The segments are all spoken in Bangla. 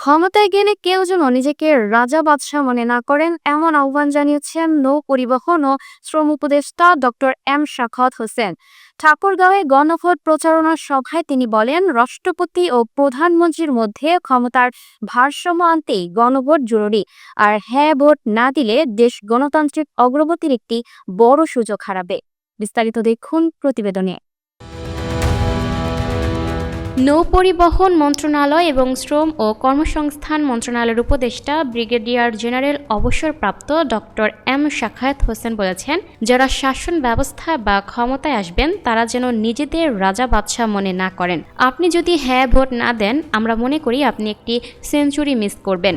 ক্ষমতায় গেলে কেউ যেন নিজেকে রাজা বাদশাহ মনে না করেন, এমন আহ্বান জানিয়েছেন নৌ পরিবহন ও শ্রম উপদেষ্টা ডক্টর এম শাখাওয়াত হোসেন। ঠাকুরগাঁওয়ে গণভোট প্রচারণা সভায় তিনি বলেন, রাষ্ট্রপতি ও প্রধানমন্ত্রীর মধ্যে ক্ষমতার ভারসাম্য আনতেই গণভোট জরুরি। আর হ্যাঁ ভোট না দিলে দেশ গণতান্ত্রিক অগ্রগতির একটি বড় সুযোগ হারাবে। বিস্তারিত দেখুন প্রতিবেদনে। নৌপরিবহন মন্ত্রণালয় এবং শ্রম ও কর্মসংস্থান মন্ত্রণালয়ের উপদেষ্টা ব্রিগেডিয়ার জেনারেল অবসরপ্রাপ্ত ডক্টর এম শাখায়াত হোসেন বলেছেন, যারা শাসন ব্যবস্থা বা ক্ষমতায় আসবেন তারা যেন নিজেদের রাজা বাদশাহ মনে না করেন। আপনি যদি হ্যাঁ ভোট না দেন, আমরা মনে করি আপনি একটি সেঞ্চুরি মিস করবেন।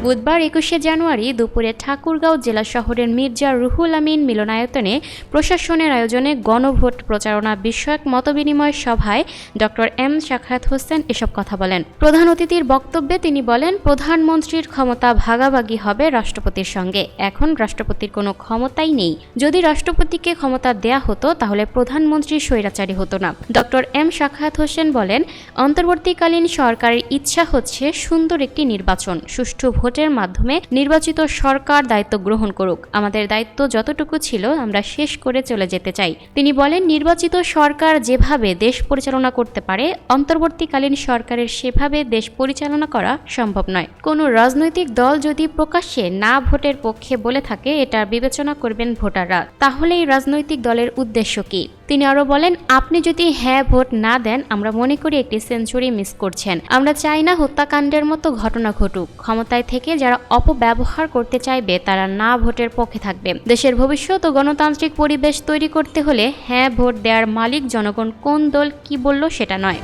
বুধবার ২১শে জানুয়ারি দুপুরে ঠাকুরগাঁও জেলা শহরের মির্জা রুহুল আমিন মিলনায়তনে প্রশাসনের আয়োজনে গণভোট প্রচারণা বিষয়ক মতবিনিময় সভায় ডক্টর এম শাখায়াত হোসেন এসব কথা বলেন। প্রধান অতিথির বক্তব্যে তিনি বলেন, প্রধানমন্ত্রীর ক্ষমতা ভাগাভাগি হবে রাষ্ট্রপতির সঙ্গে। এখন রাষ্ট্রপতির কোনো ক্ষমতাই নেই। যদি রাষ্ট্রপতিকে ক্ষমতা দেয়া হতো তাহলে প্রধানমন্ত্রী স্বৈরাচারী হতো না। ডক্টর এম শাখায়াত হোসেন বলেন, অন্তর্বর্তীকালীন সরকারের ইচ্ছা হচ্ছে সুন্দর একটি নির্বাচন, সুষ্ঠু ভোটের মাধ্যমে নির্বাচিত সরকার দায়িত্ব গ্রহণ করুক। আমাদের দায়িত্ব যতটুকু ছিল আমরা শেষ করে চলে যেতে চাই। তিনি বলেন, নির্বাচিত সরকার যেভাবে দেশ পরিচালনা করতে পারে, অন্তর্বর্তীকালীন সরকারের সেভাবে দেশ পরিচালনা করা সম্ভব নয়। কোনো রাজনৈতিক দল যদি প্রকাশ্যে না ভোটের পক্ষে বলে থাকে, এটা বিবেচনা করবেন ভোটাররা। তাহলে এই রাজনৈতিক দলের উদ্দেশ্য কি? তিনি আরো বলেন, আপনি যদি হ্যাঁ ভোট না দেন, আমরা মনে করি একটি সেঞ্চুরি মিস করছেন। আমরা চাই না হত্যাকাণ্ডের মতো ঘটনা ঘটুক। ক্ষমতায় থেকে যারা অপব্যবহার করতে চাইবে তারা না ভোটের পক্ষে থাকবে। দেশের ভবিষ্যৎ ও গণতান্ত্রিক পরিবেশ তৈরি করতে হলে হ্যাঁ ভোট দেওয়ার মালিক জনগণ, কোন দল কি বলল সেটা নয়।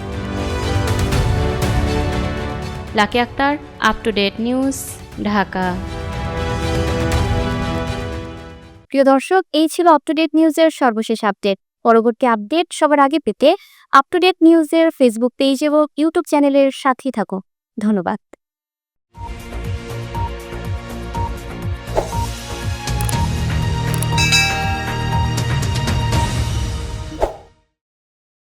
Lucky Akter, up to date news, Dhaka. প্রিয় দর্শক, এই ছিল আপ টু ডেট নিউজের সর্বশেষ আপডেট। পরবর্তী আপডেট সবার আগে পেতে আপ টু ডেট নিউজের ফেসবুক পেজ এবং ইউটিউব চ্যানেলের সাথেই থাকুন। ধন্যবাদ।